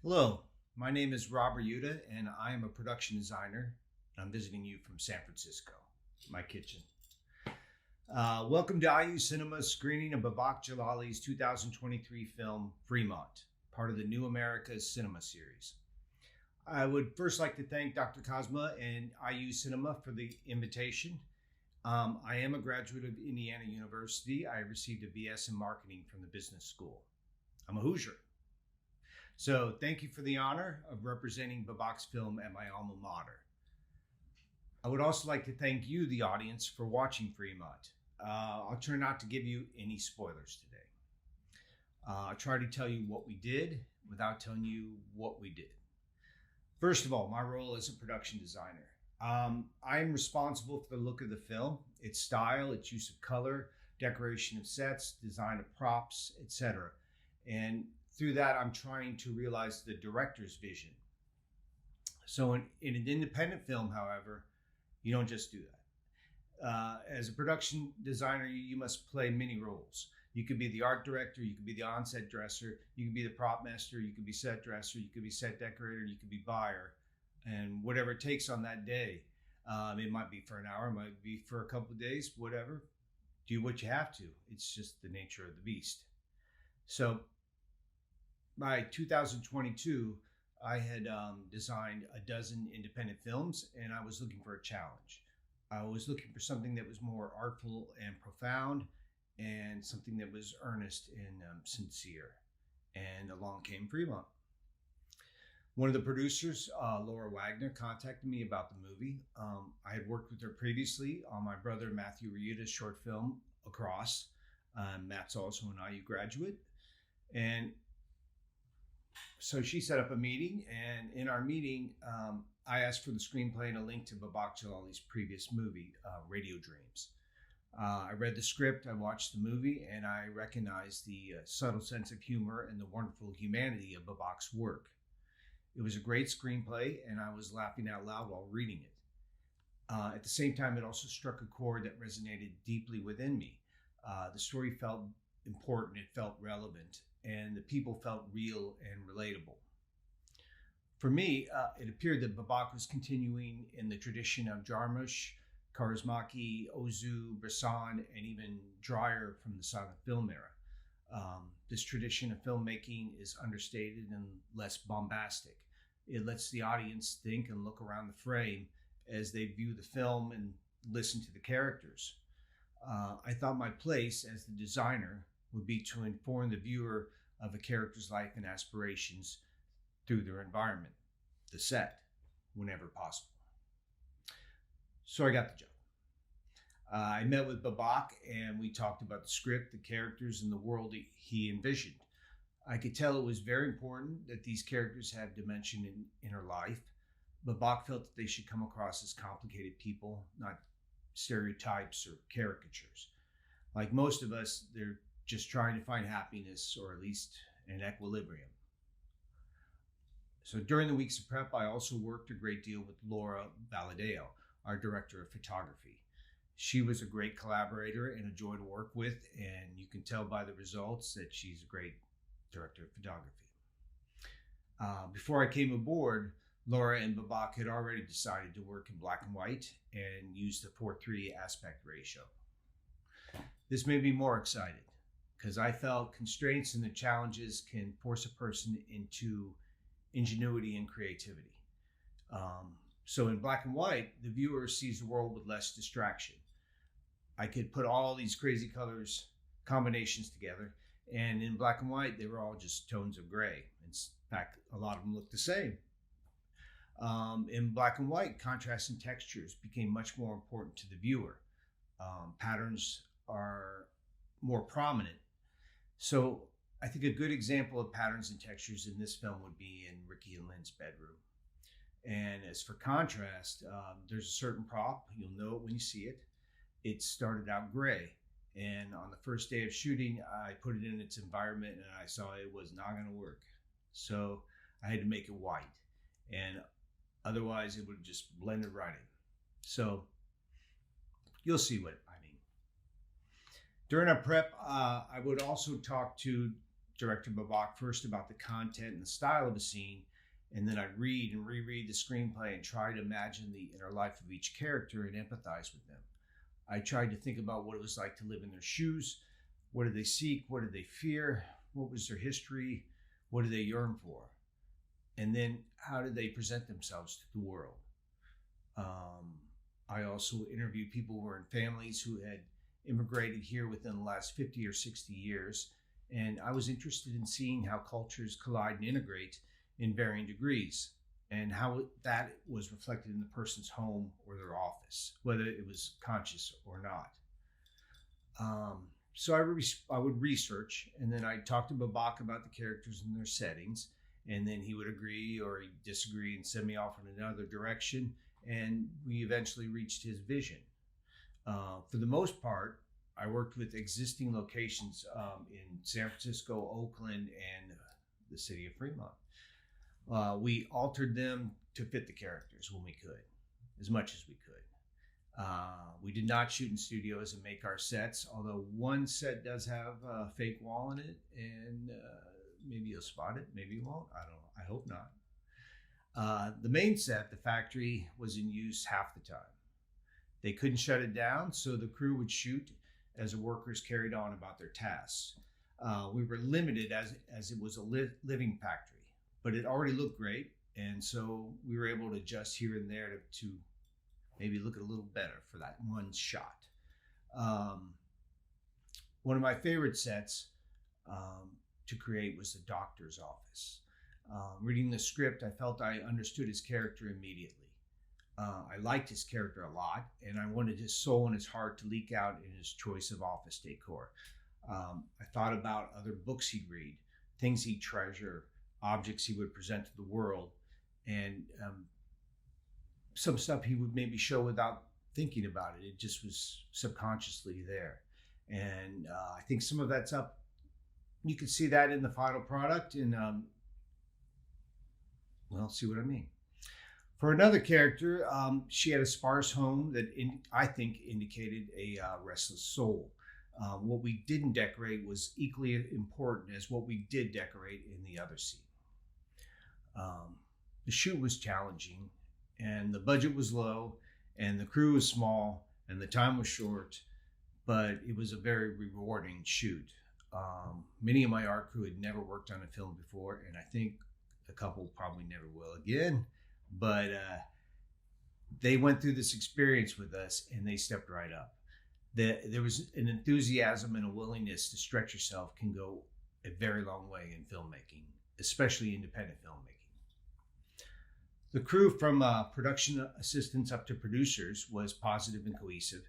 Hello, my name is Rob Riutta, and I am a production designer. I'm visiting you from San Francisco, my kitchen. Welcome to IU Cinema's screening of Babak Jalali's 2023 film Fremont, part of the New America's Cinema series. I would first like to thank Dr. Cosma and IU Cinema for the invitation. I am a graduate of Indiana University. I received a BS in marketing from the business school. I'm a Hoosier. So thank you for the honor of representing Babak's film at my alma mater. I would also like to thank you, the audience, for watching Fremont. I'll try not to give you any spoilers today. I'll try to tell you what we did without telling you what we did. First of all, my role as a production designer. I am responsible for the look of the film, its style, its use of color, decoration of sets, design of props, etc. And through that, I'm trying to realize the director's vision. So in an independent film, however, you don't just do that. As a production designer, you must play many roles. You could be the art director, you could be the on-set dresser, you could be the prop master, you could be set dresser, you could be set decorator, you could be buyer, and whatever it takes on that day. It might be for an hour, it might be for a couple of days, whatever. Do what you have to. It's just the nature of the beast. So by 2022, I had designed a dozen independent films, and I was looking for a challenge. I was looking for something that was more artful and profound, and something that was earnest and sincere. And along came Fremont. One of the producers, Laura Wagner, contacted me about the movie. I had worked with her previously on my brother Matthew Riutta's short film, Across. Matt's also an IU graduate. And so she set up a meeting, and in our meeting, I asked for the screenplay and a link to Babak Jalali's previous movie, Radio Dreams. I read the script, I watched the movie, and I recognized the subtle sense of humor and the wonderful humanity of Babak's work. It was a great screenplay, and I was laughing out loud while reading it. At the same time, it also struck a chord that resonated deeply within me. The story felt important, it felt relevant, and the people felt real and relatable. For me, it appeared that Babak was continuing in the tradition of Jarmusch, Kaurismäki, Ozu, Bresson, and even Dreyer from the silent film era. This tradition of filmmaking is understated and less bombastic. It lets the audience think and look around the frame as they view the film and listen to the characters. I thought my place as the designer would be to inform the viewer of a character's life and aspirations through their environment, the set, whenever possible. So I got the job. I met with Babak and we talked about the script, the characters, and the world he envisioned. I could tell it was very important that these characters have dimension in her life. Babak felt that they should come across as complicated people, not stereotypes or caricatures. Like most of us, they're just trying to find happiness, or at least an equilibrium. So during the weeks of prep, I also worked a great deal with Laura Valadeo, our director of photography. She was a great collaborator and a joy to work with, and you can tell by the results that she's a great director of photography. Before I came aboard, Laura and Babak had already decided to work in black and white and use the 4:3 aspect ratio. This made me more excited because I felt constraints and the challenges can force a person into ingenuity and creativity. So in black and white, the viewer sees the world with less distraction. I could put all these crazy colors, combinations together, and in black and white, they were all just tones of gray. In fact, a lot of them look the same. In black and white, contrast and textures became much more important to the viewer. Patterns are more prominent. So I think a good example of patterns and textures in this film would be in Ricky and Lynn's bedroom. And as for contrast, there's a certain prop, you'll know it when you see it. It started out gray. And on the first day of shooting, I put it in its environment and I saw it was not going to work. So I had to make it white. And otherwise it would have just blended right in. So you'll see what I mean. During our prep, I would also talk to director Babak first about the content and the style of a scene, and then I'd read and reread the screenplay and try to imagine the inner life of each character and empathize with them. I tried to think about what it was like to live in their shoes. What did they seek? What did they fear? What was their history? What did they yearn for? And then how did they present themselves to the world? I also interviewed people who were in families who had immigrated here within the last 50 or 60 years. And I was interested in seeing how cultures collide and integrate in varying degrees, and how that was reflected in the person's home or their office, whether it was conscious or not. So I would research, and then I'd talk to Babak about the characters and their settings, and then he would agree or he'd disagree and send me off in another direction, and we eventually reached his vision. For the most part, I worked with existing locations in San Francisco, Oakland, and the city of Fremont. We altered them to fit the characters when we could, as much as we could. We did not shoot in studios and make our sets, although one set does have a fake wall in it, and maybe you'll spot it, maybe you won't. I don't know. I hope not. The main set, the factory, was in use half the time. They couldn't shut it down, so the crew would shoot as the workers carried on about their tasks. We were limited as it was a living factory, but it already looked great, and so we were able to adjust here and there to maybe look a little better for that one shot. One of my favorite sets to create was the doctor's office. Reading the script, I felt I understood his character immediately. I liked his character a lot, and I wanted his soul and his heart to leak out in his choice of office decor. I thought about other books he'd read, things he'd treasure, objects he would present to the world, and some stuff he would maybe show without thinking about it. It just was subconsciously there. And I think some of that's up. You can see that in the final product, and well, see what I mean. For another character, she had a sparse home that I think indicated a restless soul. What we didn't decorate was equally important as what we did decorate in the other scene. The shoot was challenging, and the budget was low, and the crew was small, and the time was short, but it was a very rewarding shoot. Many of my art crew had never worked on a film before, and I think a couple probably never will again, but they went through this experience with us, and they stepped right up. There was an enthusiasm and a willingness to stretch yourself can go a very long way in filmmaking, especially independent filmmaking. The crew, from production assistants up to producers, was positive and cohesive.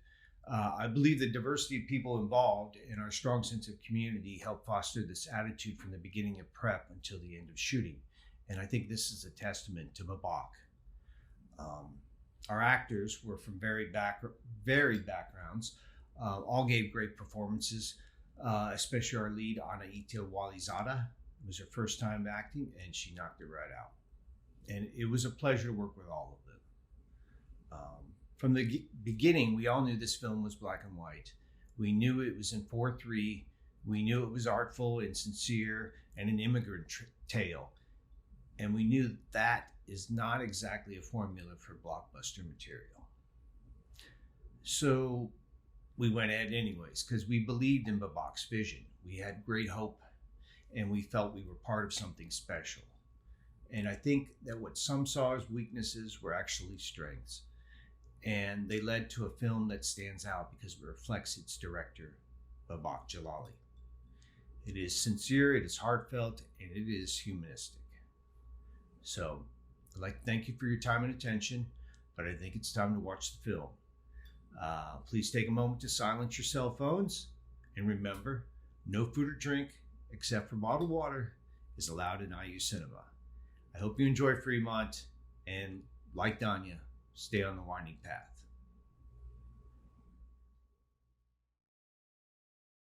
I believe the diversity of people involved and our strong sense of community helped foster this attitude from the beginning of prep until the end of shooting. And I think this is a testament to Babak. Our actors were from varied backgrounds, all gave great performances, especially our lead, Anaita Wali Zada. It was her first time acting, and she knocked it right out. And it was a pleasure to work with all of them. From the beginning, we all knew this film was black and white. We knew it was in 4:3. We knew it was artful and sincere and an immigrant tale. And we knew that is not exactly a formula for blockbuster material. So we went ahead anyways, because we believed in Babak's vision. We had great hope, and we felt we were part of something special. And I think that what some saw as weaknesses were actually strengths. And they led to a film that stands out because it reflects its director, Babak Jalali. It is sincere, it is heartfelt, and it is humanistic. So I'd like to thank you for your time and attention, but I think it's time to watch the film. Please take a moment to silence your cell phones, and remember, no food or drink except for bottled water is allowed in IU Cinema. I hope you enjoy Fremont, and like Donya, stay on the winding path.